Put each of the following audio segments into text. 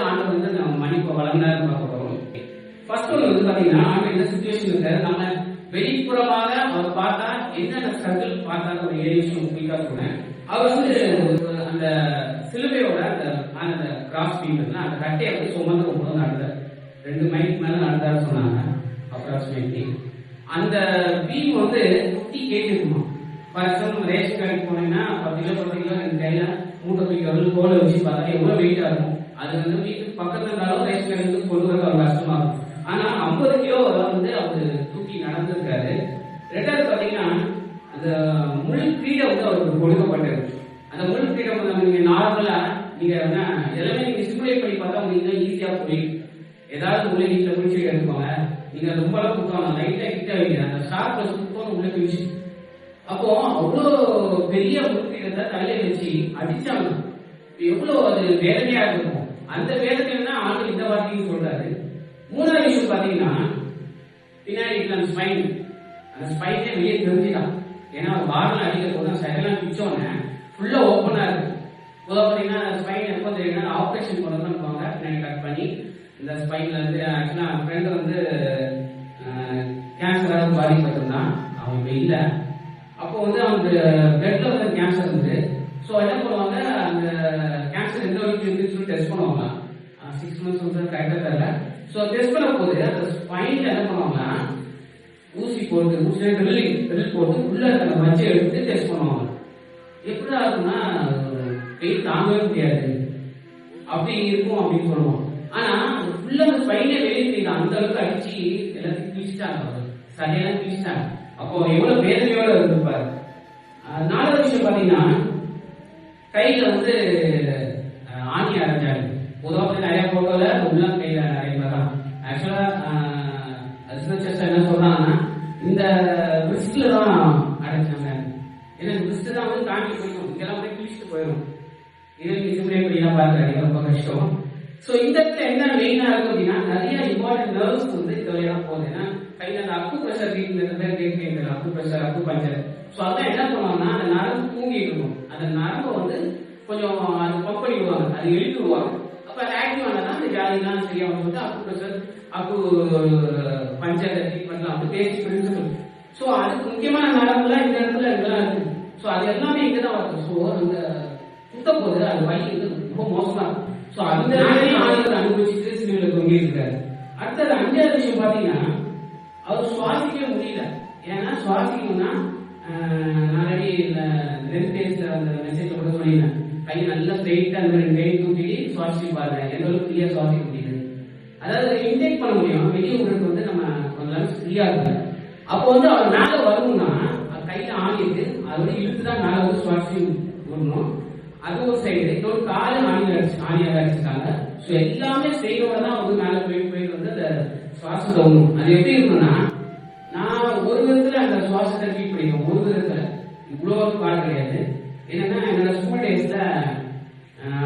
ஆண்டவர் வந்து நம்ம மன்னிப்பு வழங்கினாருன்னு பார்க்க போறோம். ஃபர்ஸ்ட் ஒன்று வந்து பாத்தீங்கன்னா ஆண்டவர் என்ன சுச்சுவேஷன் இருக்காரு, நம்ம வெளிப்புறமாக அவர் பார்த்தா என்னென்ன ஸ்ட்ரகிள் பார்த்தாங்க ஒரு 7 விஷயம் குயிக்கா சொன்னேன். அவர் வந்து அந்த சிலுவையோட அந்த கிராஸ் பீம் அந்த கட்டையை வந்து சுமந்து கொண்டு நடந்தார். 2 மைல் மேல நடந்தாரு சொன்னாங்க அப்ராக்சிமேட்லி. அந்த பீம் வந்து 50 கேஜி இருக்குமா. ஃபார் எக்ஸாம்பிள் ரேஷன் கடைக்கு போனீங்கன்னா 10 கிலோ 10 கிலோ என் கையில மூட்டை தூக்கி கோலை வச்சு பார்த்தா எவ்வளவு வெயிட்டா இருக்கும். அது வந்து வீட்டுக்கு பக்கத்துல இருந்தாலும் ரேஷன் கடைக்கு கொண்டு வர அவர் கஷ்டமா இருக்கும். ஆனா 50 கிலோ வந்து அவரு தூக்கி நடந்திருக்காரு. ரெண்டாவது பாத்தீங்கன்னா அந்த முழு கிரீடம் வந்து அவருக்கு கொடுக்கப்பட்டது. அந்த முழு கிரீடம் வந்து நீங்க நார்மலா நீங்க எல்லாமே நீங்க சிமுலேட் பண்ணி பார்த்தா உங்களுக்கு ஈஸியா புரியும். ஏதாவது உள்ள வீட்டுல குளிச்சு எடுத்துக்கோங்க, நீங்க ரொம்ப குத்தணும் லைட்டா கிட்ட வைங்க, அந்த ஷார்ப்ல சுத்தம் உள்ள குளிச்சு. அப்போ அவ்வளோ பெரிய முழுக்கீடத்தை தலையில வச்சு அடிச்சாங்க. எவ்வளவு அது வேதனையா இருக்கும். அந்த வேதனையில தான் ஆண்டு இந்த வார்த்தையும் சொல்றாரு. மூணாவது விஷயம் பாத்தீங்கன்னா பின்னாடி அந்த ஸ்பைன், அந்த ஸ்பைனே வெளியே தெரிஞ்சுதான். ஏன்னா வாரம் அடிக்க போது சைடெல்லாம் பிச்சோன்னு ஃபுல்லா ஓப்பனா இருக்கு. பாத்தீங்கன்னா ஸ்பைன் எப்போ தெரியுங்கன்னா ஆப்ரேஷன் பண்ணதான் பின்னாடி கட் பண்ணி இந்த ஸ்பைன்ல இருந்து ஆக்சுவலா ஃப்ரெண்ட் வந்து கேன்சராக பாதிக்கப்பட்டிருந்தான். அவங்க இல்ல. அப்போ வந்து அவங்க பிளட்ல வந்து கேன்சர் இருந்து. ஸோ என்ன பண்ணுவாங்க, அந்த கேன்சர் எந்த வரைக்கும் இருக்குன்னு சொல்லி டெஸ்ட் பண்ணுவாங்க. 6 months வந்து கரெக்டாக தெரியல. ஸோ டெஸ்ட் பண்ண போது அந்த ஸ்பைன்ல என்ன பண்ணுவாங்கன்னா ஊசி போட்டு ட்ரில் போட்டு உள்ள அந்த மச்சை எடுத்து டெஸ்ட் பண்ணுவாங்க. எப்படி இருக்குன்னா வெயிட் தாங்கவே முடியாது அப்படி இருக்கும் அப்படின்னு சொல்லுவோம். ஆனா ஃபுல்லா அந்த ஸ்பைனே வெளியே தெரியல, அந்த அளவுக்கு அடிச்சு எல்லாத்தையும் கிழிச்சிட்டாங்க, சரியெல்லாம் கிழிச்சிட்டாங்க. அப்போ எவ்வளவு வேதனையோட இருப்பாரு. 4வது விஷயம் பாத்தீங்கன்னா கையில வந்து ஆணி அரைஞ்சாரு. பொதுவாக நிறைய போட்டோல உள்ள கையில நிறைய தான். ஆக்சுவலா என்ன சொல்றாங்கன்னா இந்த பிரிஸ்ட்ல தான் அடைச்சாங்க. ஏன்னா பிரிஸ்ட் தான் வந்து தாண்டி போயிடும், இதெல்லாம் வந்து கிழிச்சிட்டு போயிடும். இது சிமுலேட் பண்ணிலாம் பாக்குறாங்க, ரொம்ப கஷ்டம். சோ இந்த இடத்துல என்ன மெயினா இருக்கும் அப்படின்னா நிறைய இம்பார்ட்டன்ட் நர்வ்ஸ் வந்து இந்த வழியா போகுது. ஏன்னா கையில அந்த அக்கு பிரஷர் ட்ரீட்மெண்ட் அக்கு பிரஷர் அக்கு பஞ்சர். சோ அதான் என்ன பண்ணுவாங்கன்னா அந்த நரம்பு தூங்கிட்டு இருக்கும். அந்த நரம்பை வந்து கொஞ்சம் அது பம்ப் பண்ணி விடுவாங்க, அது எழுதி விடுவாங்க. அப்ப அது ஆக்டிவ் ஆனதான் அந்த ஜாலிலாம் சரியா வந்து அக்கு பிரஷர் அக்கு பஞ்சர் ட்ரீட்மெண்ட்லாம் வந்து பேசி பிடிச்சு. சோ அதுக்கு முக்கியமான நரம்புலாம் இந்த இடத்துல இதெல்லாம் இருக்கு. சோ அது எல்லாமே இங்கதான் வருது. சோ அந்த சுத்த போது அது வலி வந்து ரொம்ப மோசமா இருக்கும். சோ அந்த ஆளுநர் அனுபவிச்சுட்டு சிலுவையில தொங்கி இருக்காரு. அடுத்தது 5வது விஷயம் பாத்தீங்கன்னா அவர் சுவாசிக்கவே முடியல. ஏன்னா சுவாசிக்கணும்னா நாளடி லெஃப்ட் டேஸ்ல அந்த மெசேஜ் கூட சொல்லியிருந்தேன், கை நல்லா ஸ்ட்ரெயிட்டா அந்த மாதிரி கை தூக்கி சுவாசிச்சு பாருங்க, எந்த அளவுக்கு ஃப்ரீயா சுவாசிக்க முடியுது. அதாவது இன்டேக் பண்ண முடியும், வெளியே விடுறது வந்து நம்ம லங்ஸ் ஃப்ரீயா இருக்கு. அப்போ வந்து அவர் மேல வரணும்னா கையில ஆணிட்டு அதோட இழுத்துதான் மேல வந்து சுவாசி விடணும். அது ஒரு சைடு. இன்னொரு கால ஆணியாக அடிச்சிருக்காங்க. ஸோ எல்லாமே செய்யறோட தான் வந்து மேல போயிட்டு வந்து அந்த சுவாசம் தோணும். அது எப்படி இருக்கணும்னா நான் ஒரு விதத்துல அந்த சுவாசத்தை ஃபீல் பண்ணிடுவேன், ஒரு விதத்துல இவ்வளோ பாடு கிடையாது. என்னன்னா என்னோட ஸ்கூல் டேஸ்ல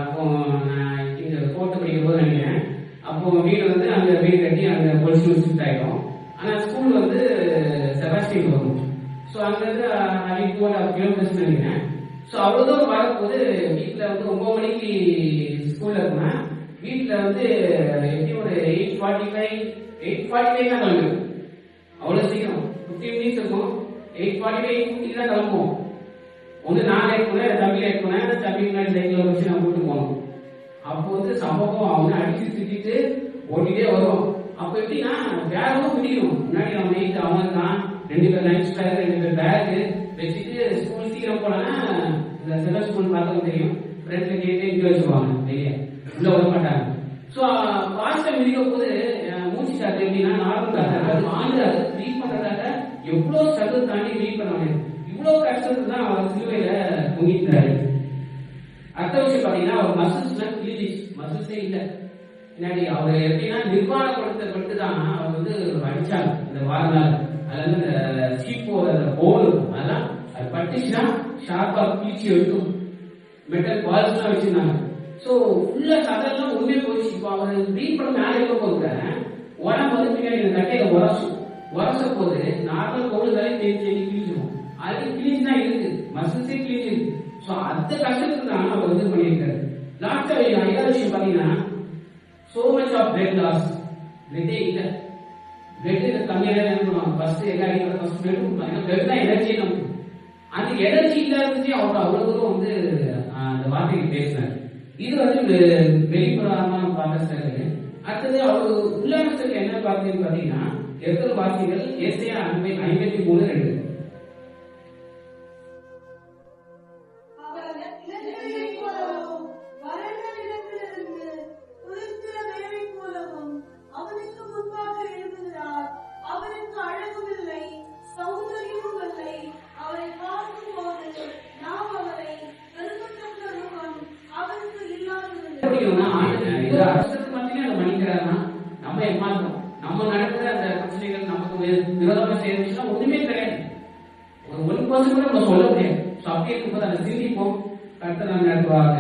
அப்போ நான் இங்க போட்டு படிக்கும் போது நினைக்கிறேன், அப்போ வீடு வந்து அங்க வீடு கட்டி அங்க பொலிஷன் ஷிஃப்ட் ஆயிடும். ஆனா ஸ்கூல் வந்து செபாஸ்டியன் வரும். ஸோ அங்க இருந்து நான் போல கிலோமீட்டர்ஸ் நினைக்கிறேன். ஸோ அவ்வளோ தூரம் வரும்போது வீட்டில் வந்து 9 மணிக்கு ஸ்கூல்ல இருக்கேன். வீட்டில் வந்து எப்படி ஒரு 8:45 தான் கிளம்பும். அவ்வளோ சீக்கிரம் 15 minutes இருக்கும். 8:45 தான் கிளம்புவோம். ஒன்று நான் லேட் போனேன், தம்பி லேட் போனேன், தம்பி முன்னாடி சைக்கிள் வச்சு நான் கூட்டு போனோம். அப்போ வந்து சம்பவம் அவனை அடிச்சு திட்டிட்டு ஓட்டிகிட்டே வரும். அப்போ எப்படின்னா வேகமும் பிடிக்கணும். முன்னாடி நம்ம நைட்டு அவன் தான் 2 பேர் லஞ்ச் பேக் 2 பேர் பேக்கு வச்சுட்டு ஸ்கூல் சீக்கிரம் போனா இந்த செலவு ஸ்கூல் பார்த்தா தெரியும், ஃப்ரெண்ட்ல கேட்டு இங்கே வச்சுருவாங்க, வெளியே உள்ள வர மாட்டாங்க. ஸோ பாஸ்டா மிதிக்க போது மூச்சு காத்து எப்படின்னா நார்மலாக அது ஆண்டாது ரீட் பண்றதாக எவ்வளோ ஸ்ட்ரகிள் தாண்டி ரீட் பண்ண முடியும். இவ்வளோ கஷ்டத்துக்கு தான் அவர் சிலுவையில தொங்கிட்டாரு. அடுத்த விஷயம் பாத்தீங்கன்னா அவர் மசில்ஸ்லாம் கிழிஞ்சிச்சு, மசில்ஸே இல்லை. பின்னாடி அவர் எப்படின்னா நிர்வாணப்படுத்தப்பட்டு தான் அவர் வந்து அடிச்சாங்க இந்த வாழ்நாள். அதுல வந்து இந்த சீப்போட போல் இருக்கும், அதெல்லாம் அது பட்டுச்சுன்னா ஷார்ப்பா கிழிச்சு எடுக்கும். மெட்டல் பால்ஸ் எல்லாம் வச்சிருந்தாங்க. சோ உள்ள சதெல்லாம் ஒண்ணே போயிடுச்சு. இப்போ அவர் ரீட் பண்ண மேலே இருக்க போது உடம்பு வந்து பின்னாடி இந்த கட்டையில உரச போது நார்மல் பொருள் வேலை தேடி கிழிச்சிடும். அது கிழிச்சுதான் இருக்கு, மசில்ஸே கிழிச்சிருக்கு. சோ அந்த கஷ்டத்துக்கு தான் அவர் வந்து பண்ணியிருக்காரு. லாஸ்டா 5வது விஷயம் பாத்தீங்கன்னா so much of blood loss. பிளட்டே இல்லை, பிளட் கம்மியாக என்ன பண்ணுவாங்க, ஃபர்ஸ்ட் எல்லா இடத்துல ஃபர்ஸ்ட் பிளட் கொடுப்பாங்க. பிளட் தான் எனர்ஜி நமக்கு. அந்த எனர்ஜி இல்லாததுக்கு அவர் அவ்வளவு தூரம் வந்து அந்த வார்த்தைக்கு பேசினார். இது வந்து வெளிப்புறமா பார்த்த ஸ்டைல். அடுத்தது அவர் உள்ளான ஸ்டைல் என்ன பார்த்தீங்கன்னு பார்த்தீங்கன்னா, எத்தனை வார்த்தைகள் ஏசையா 53:2. நம்ம ஏமாந்தோம், நம்ம நடக்கிற அந்த பிரச்சனைகள் நமக்கு விரோதமா செய்யணும்னா ஒண்ணுமே கிடையாது. ஒரு 1% கூட நம்ம சொல்ல முடியாது. அப்படி இருக்கும்போது அதை சிந்திப்போம். கர்த்தர் நம்ம நடத்துவாங்க.